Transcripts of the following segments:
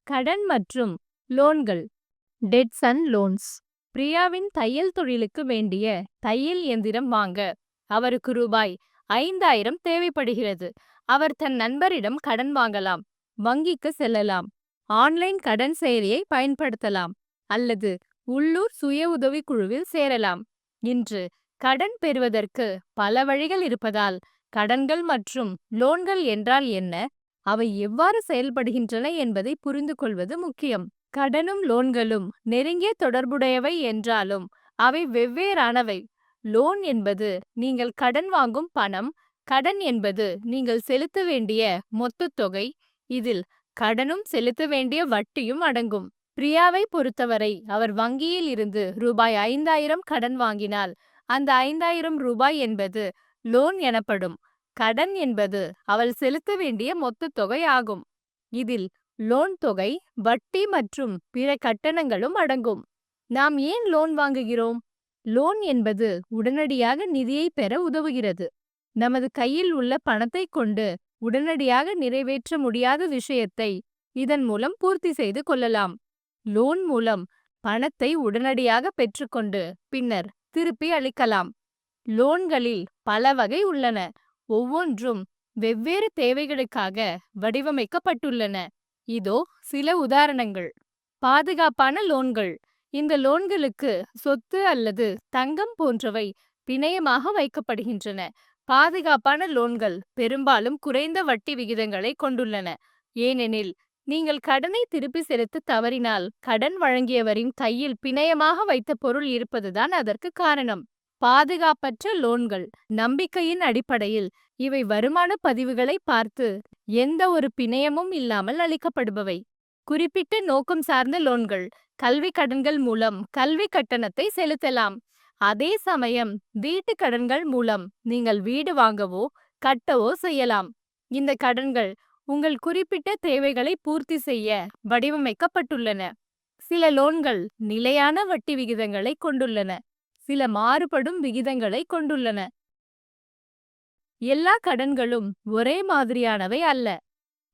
கடன் மற்றும் லோன்கள். Debts and loans. பிரியாவின் தையல் தொழிலுக்கு வேண்டிய தையல் இயந்திரம் வாங்க அவருக்கு ரூபாய் 5000 தேவைப்படுகிறது. அவர் தன் நண்பரிடம் கடன் வாங்கலாம், வங்கிக்கு செல்லலாம், ஆன்லைன் கடன் செயலியை பயன்படுத்தலாம் அல்லது உள்ளூர் சுய உதவிக் குழுவில் சேரலாம். இன்று கடன் பெறுவதற்கு பல வழிகள் இருப்பதால் கடன்கள் மற்றும் லோன்கள் என்றால் என்ன, அவை எவ்வாறு செயல்படுகின்றன என்பதை புரிந்து கொள்வது முக்கியம். கடனும் லோன்களும் நெருங்கிய தொடர்புடையவை என்றாலும் அவை வெவ்வேறானவை. லோன் என்பது நீங்கள் கடன் வாங்கும் பணம், கடன் என்பது நீங்கள் செலுத்த வேண்டிய மொத்த தொகை. இதில் கடனும் செலுத்த வேண்டிய வட்டியும் அடங்கும். பிரியாவை பொறுத்தவரை அவர் வங்கியில் இருந்து ரூபாய் 5000 கடன் வாங்கினால் அந்த 5000 ரூபாய் என்பது லோன் எனப்படும். கடன் என்பது அவள் செலுத்த வேண்டிய மொத்த தொகை ஆகும். இதில் லோன் தொகை, வட்டி மற்றும் பிற கட்டணங்களும் அடங்கும். நாம் ஏன் லோன் வாங்குகிறோம்? லோன் என்பது உடனடியாக நிதியை பெற உதவுகிறது. நமது கையில் உள்ள பணத்தை கொண்டு உடனடியாக நிறைவேற்ற முடியாத விஷயத்தை இதன் மூலம் பூர்த்தி செய்து கொள்ளலாம். லோன் மூலம் பணத்தை உடனடியாக பெற்றுக்கொண்டு பின்னர் திருப்பி அளிக்கலாம். லோன்களில் பல வகை உள்ளன, ஒவ்வொன்றும் வெவ்வேறு தேவைகளுக்காக வடிவமைக்கப்பட்டுள்ளன. இதோ சில உதாரணங்கள். பாதுகாப்பான லோன்கள். இந்த லோன்களுக்கு சொத்து அல்லது தங்கம் போன்றவை பிணையமாக வைக்கப்படுகின்றன. பாதுகாப்பான லோன்கள் பெரும்பாலும் குறைந்த வட்டி விகிதங்களை கொண்டுள்ளன, ஏனெனில் நீங்கள் கடனை திருப்பி செலுத்த தவறினால் கடன் வழங்கியவரின் கையில் பிணையமாக வைத்த பொருள் இருப்பதுதான் அதற்கு காரணம். பாதுகாப்பற்ற லோன்கள். நம்பிக்கையின் அடிப்படையில் இவை வருமான பதிவுகளை பார்த்து எந்த ஒரு பிணையமும் இல்லாமல் அளிக்கப்படுபவை. குறிப்பிட்ட நோக்கம் சார்ந்த லோன்கள். கல்வி கடன்கள் மூலம் கல்வி கட்டணத்தை செலுத்தலாம். அதே சமயம் வீட்டு கடன்கள் மூலம் நீங்கள் வீடு வாங்கவோ கட்டவோ செய்யலாம். இந்த கடன்கள் உங்கள் குறிப்பிட்ட தேவைகளை பூர்த்தி செய்ய வடிவமைக்கப்பட்டுள்ளன. சில லோன்கள் நிலையான வட்டி விகிதங்களை கொண்டுள்ளன, சில மாறுபடும் விகிதங்களை கொண்டுள்ளன. எல்லா கடன்களும் ஒரே மாதிரியானவை அல்ல.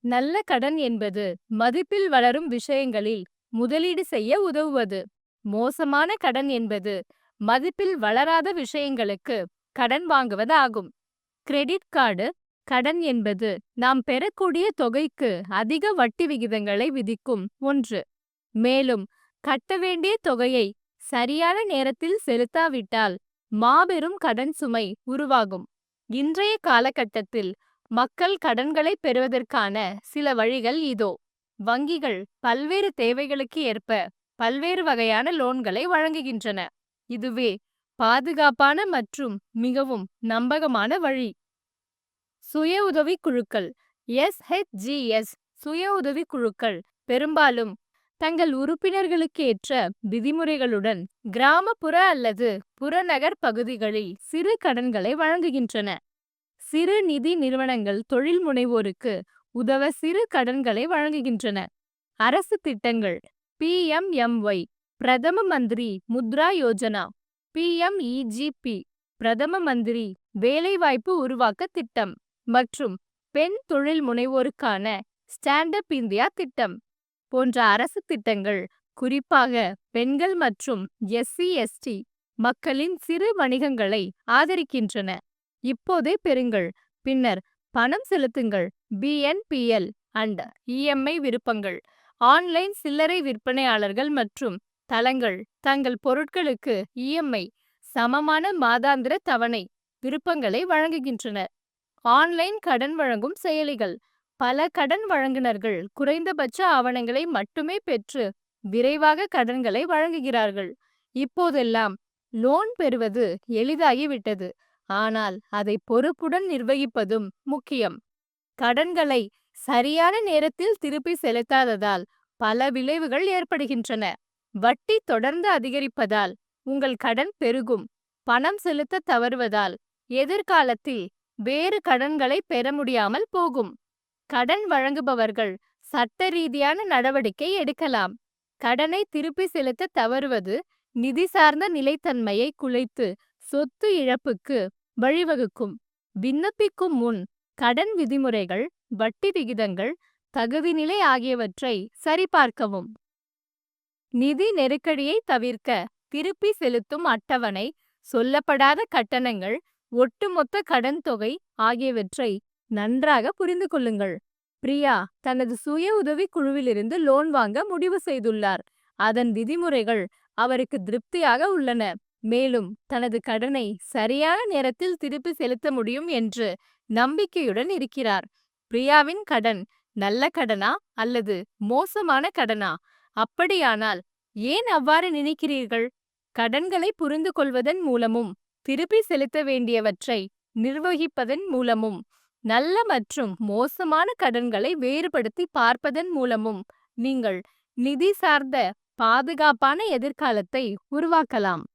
நல்ல கடன் என்பது மதிப்பில் வளரும் விஷயங்களில் முதலீடு செய்ய உதவுவது. மோசமான கடன் என்பது மதிப்பில் வளராத விஷயங்களுக்கு கடன் வாங்குவது ஆகும். கிரெடிட் கார்டு கடன் என்பது நாம் பெறக்கூடிய தொகைக்கு அதிக வட்டி விகிதங்களை விதிக்கும் ஒன்று. மேலும் கட்ட வேண்டிய தொகையை சரியான நேரத்தில் செலுத்தாவிட்டால் மாபெரும் கடன் சுமை உருவாகும். இன்றைய காலகட்டத்தில் மக்கள் கடன்களை பெறுவதற்கான சில வழிகள் இதோ. வங்கிகள் பல்வேறு தேவைகளுக்கு ஏற்ப பல்வேறு வகையான லோன்களை வழங்குகின்றன. இதுவே பாதுகாப்பான மற்றும் மிகவும் நம்பகமான வழி. சுய உதவி குழுக்கள். SHGs சுய உதவி குழுக்கள் பெரும்பாலும் தங்கள் உறுப்பினர்களுக்கு ஏற்ற விதிமுறைகளுடன் கிராமப்புற அல்லது புறநகர் பகுதிகளில் சிறு கடன்களை வழங்குகின்றன. சிறு நிதி நிறுவனங்கள் தொழில் முனைவோருக்கு உதவ சிறு கடன்களை வழங்குகின்றன. அரசு திட்டங்கள். PMMY பிரதம மந்திரி முத்ரா யோஜனா, PMEGP பிரதம மந்திரி வேலைவாய்ப்பு உருவாக்க திட்டம் மற்றும் பெண் தொழில் முனைவோருக்கான ஸ்டாண்ட் அப் இந்தியா திட்டம் போன்ற அரசு திட்டங்கள் குறிப்பாக பெண்கள் மற்றும் SC/ST மக்களின் சிறு வணிகங்களை ஆதரிக்கின்றன. இப்போதே பெறுங்கள், பின்னர் பணம் செலுத்துங்கள். BNPL அண்ட் EMI விருப்பங்கள். ஆன்லைன் சில்லறை விற்பனையாளர்கள் மற்றும் தளங்கள் தங்கள் பொருட்களுக்கு EMI சமமான மாதாந்திர தவணை விருப்பங்களை வழங்குகின்றன. ஆன்லைன் கடன் வழங்கும் செயலிகள். பல கடன் வழங்குனர்கள் குறைந்தபட்ச ஆவணங்களை மட்டுமே பெற்று விரைவாக கடன்களை வழங்குகிறார்கள். இப்போதெல்லாம் லோன் பெறுவது எளிதாகிவிட்டது, ஆனால் அதை பொறுப்புடன் நிர்வகிப்பதும் முக்கியம். கடன்களை சரியான நேரத்தில் திருப்பி செலுத்தாததால் பல விளைவுகள் ஏற்படுகின்றன. வட்டி தொடர்ந்து அதிகரிப்பதால் உங்கள் கடன் பெருகும். பணம் செலுத்த தவறுவதால் எதிர்காலத்தில் வேறு கடன்களை பெற முடியாமல் போகும். கடன் வழங்குபவர்கள் சட்ட ரீதியான நடவடிக்கை எடுக்கலாம். கடனை திருப்பி செலுத்த தவறுவது நிதி சார்ந்த நிலைத்தன்மையை குலைத்து சொத்து இழப்புக்கு வழிவகுக்கும். விண்ணப்பிக்கும் முன் கடன் விதிமுறைகள், வட்டி விகிதங்கள் தகுதிநிலை ஆகியவற்றை சரிபார்க்கவும். நிதி நெருக்கடியை தவிர்க்க திருப்பி செலுத்தும் அட்டவணை, சொல்லப்படாத கட்டணங்கள், ஒட்டுமொத்த கடன் தொகை ஆகியவற்றை நன்றாக புரிந்து கொள்ளுங்கள். பிரியா தனது சுய உதவி குழுவிலிருந்து லோன் வாங்க முடிவு செய்துள்ளார். அதன் விதிமுறைகள் அவருக்கு திருப்தியாக உள்ளன. மேலும் தனது கடனை சரியான நேரத்தில் திருப்பி செலுத்த முடியும் என்று நம்பிக்கையுடன் இருக்கிறார். பிரியாவின் கடன் நல்ல கடனா அல்லது மோசமான கடனா? அப்படியானால் ஏன் அவ்வாறு நினைக்கிறீர்கள்? கடன்களை புரிந்து கொள்வதன் மூலமும் திருப்பி செலுத்த வேண்டியவற்றை நிர்வகிப்பதன் மூலமும் நல்ல மற்றும் மோசமான கடன்களை வேறுபடுத்தி பார்ப்பதன் மூலமும் நீங்கள் நிதி சார்ந்த பாதுகாப்பான எதிர்காலத்தை உருவாக்கலாம்.